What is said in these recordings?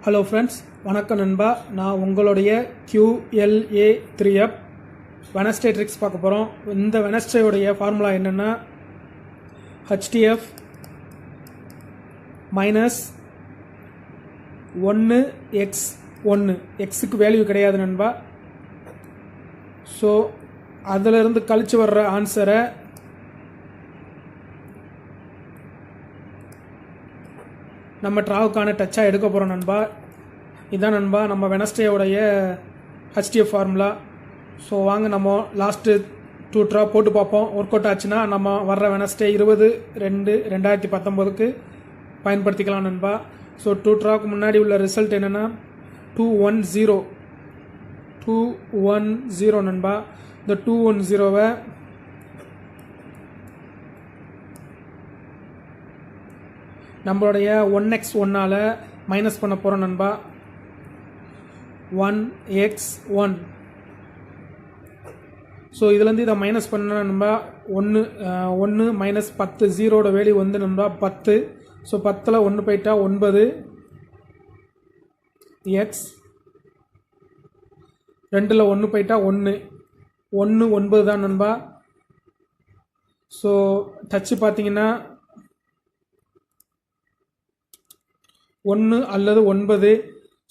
Hello friends, வணக்கம் நண்பா. நான் உங்களுடைய QLA3F வெனஸ்டே ட்ரிக்ஸ் பார்க்க போகிறோம். இந்த வெனஸ்டேயோடைய ஃபார்முலா என்னென்னா HTF மைனஸ் 1x1. எக்ஸுக்கு வேல்யூ கிடையாது நண்பா. ஸோ அதிலிருந்து கழிச்சு வர்ற ஆன்சரை நம்ம ட்ராவுக்கான டச்சாக எடுக்க போகிறோம் நண்பா. இதுதான் நண்பா நம்ம வெனஸ்டேயோடைய HTF ஃபார்முலா. ஸோ வாங்க நம்ம லாஸ்ட்டு 2 ட்ரா போட்டு பார்ப்போம். ஒர்க் அவுட் ஆச்சுன்னா நம்ம வர்ற வெனஸ்டே 20/2/2019 பயன்படுத்திக்கலாம் நண்பா. ஸோ 2 ட்ராவுக்கு முன்னாடி உள்ள ரிசல்ட் என்னென்னா 210 நண்பா. இந்த 210வை நம்மளுடைய 1x1ஆல் மைனஸ் பண்ண போகிறோம் நண்பா. 1x1. ஸோ இதுலேருந்து இதை மைனஸ் பண்ண நண்பா 1 மைனஸ் 10. ஜீரோட வேல்யூ வந்து நண்பா 10. ஸோ 10ல் 1 போயிட்டா 9 x. 2ல் 1 போயிட்டா 1 9 தான் நண்பா. ஸோ டச்சு பார்த்தீங்கன்னா 1 அல்லது 9.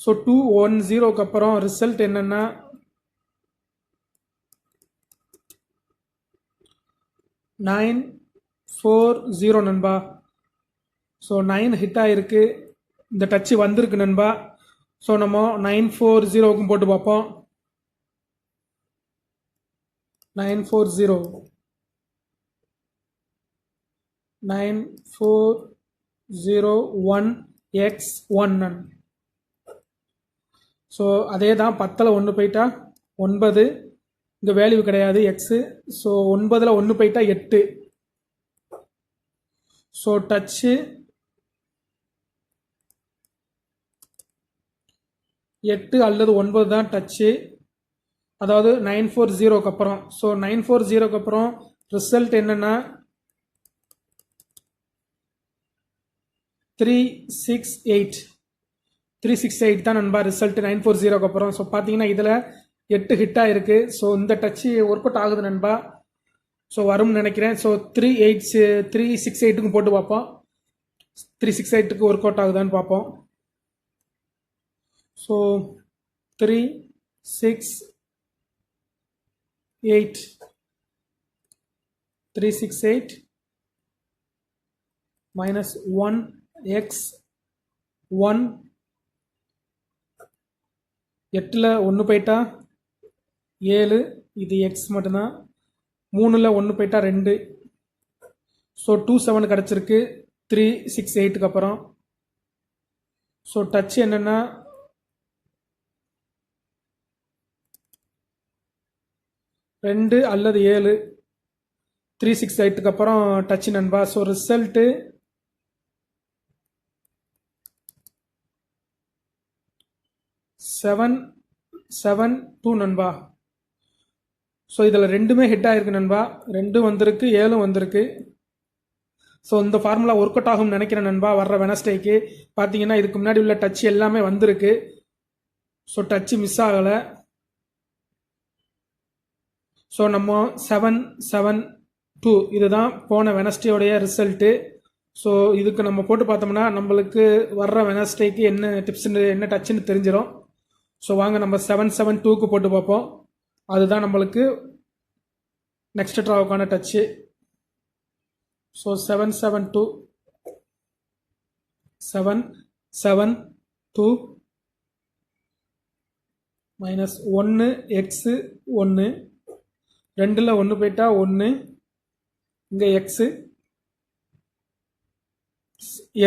ஸோ 210க்கு அப்புறம் ரிசல்ட் என்னென்னா 940 நண்பா. ஸோ 9 ஹிட் ஆகிருக்கு. இந்த டச்சு வந்திருக்கு நண்பா. ஸோ நம்ம 940க்கும் போட்டு பார்ப்போம். 940 1x1. ஸோ அதே தான் 10ல் 1 போயிட்டா 9. இங்கே வேல்யூ கிடையாது எக்ஸு. ஸோ 9ல் 1 போயிட்டா 8. ஸோ டச்சு 8 அல்லது 9 தான் டச்சு, அதாவது 940க்கு அப்புறம். ஸோ 940க்கு அப்புறம் ரிசல்ட் என்னென்னா 368 தான் நண்பா ரிசல்ட் 940க்கு அப்புறம். ஸோ பார்த்தீங்கன்னா இதில் 8 ஹிட்டாக இருக்குது. ஸோ இந்த டச்சு ஒர்க் அவுட் ஆகுது நண்பா. ஸோ வரும்னு நினைக்கிறேன். ஸோ 368க்கும் போட்டு பார்ப்போம். 368க்கு ஒர்க் அவுட் ஆகுதான்னு பார்ப்போம். So 368 minus 1x1. 8ல் 1 போயிட்டா 7. இது எக்ஸ் மட்டும்தான். 3ல் 1 போயிட்டா 2. ஸோ 27 கிடச்சிருக்கு 368க்கு அப்புறம். ஸோ டச் என்னென்னா 2 அல்லது 7. 368க்கு அப்புறம் டச் நண்பா. ஸோ ரிசல்ட்டு 772 நண்பா. ஸோ இதில் ரெண்டுமே ஹிட் ஆகிருக்கு நண்பா. 2 வந்திருக்கு, 7 வந்திருக்கு. ஸோ இந்த ஃபார்முலா ஒர்க் அவுட் ஆகும்னு நினைக்கிறேன் நண்பா. வர்ற வெனஸ்டேக்கு பார்த்தீங்கன்னா இதுக்கு முன்னாடி உள்ள டச் எல்லாமே வந்திருக்கு. ஸோ டச்சு மிஸ் ஆகலை. ஸோ நம்ம 772 இதுதான் போன வெனஸ்டேயோடைய ரிசல்ட்டு. ஸோ இதுக்கு நம்ம போட்டு பார்த்தோம்னா நம்மளுக்கு வர்ற வெனஸ்டேக்கு என்ன டிப்ஸ்ன்னு என்ன டச்சுன்னு தெரிஞ்சிடும். ஸோ வாங்க நம்ம 772க்கு போட்டு பார்ப்போம். அதுதான் நம்மளுக்கு நெக்ஸ்ட் ட்ராவுக்கான டச்சு. So 772 minus 1x1. 2ல் 1 போயிட்டா 1. இங்கே எக்ஸு.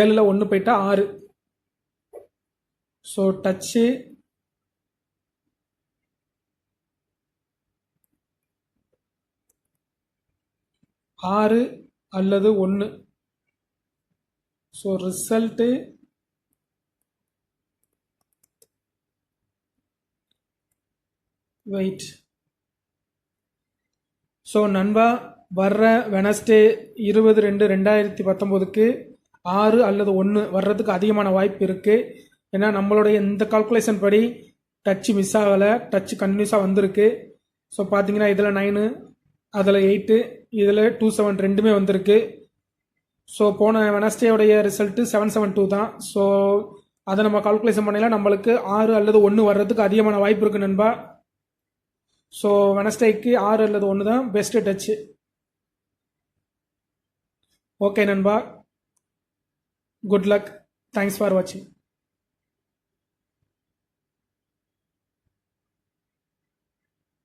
7ல் 1 போயிட்டா 6. ஸோ டச்சு 6 அல்லது 1. So result wait. ஸோ நண்பா வர்ற வெனஸ்டே 20/2/2019க்கு 6 அல்லது 1 வர்றதுக்கு அதிகமான வாய்ப்பு இருக்குது. ஏன்னா நம்மளுடைய இந்த கால்குலேஷன் படி டச் மிஸ் ஆகலை, டச் கன்டினியூஸாக வந்திருக்கு. ஸோ பார்த்தீங்கன்னா இதில் 9, அதில் 8, இதில் 27 ரெண்டுமே வந்திருக்கு. ஸோ போன வெனஸ்டேயோடைய ரிசல்ட்டு 772 தான். ஸோ அதை நம்ம கால்குலேஷன் பண்ணல நம்மளுக்கு 6 அல்லது 1 வர்றதுக்கு அதிகமான வாய்ப்பு இருக்குது நண்பா. ஸோ வெனஸ்டேக்கு 6 அல்லது 1 தான் பெஸ்ட்டு டச்சு. ஓகே நண்பா, குட் லக், தேங்க்ஸ் ஃபார் வாட்சிங்.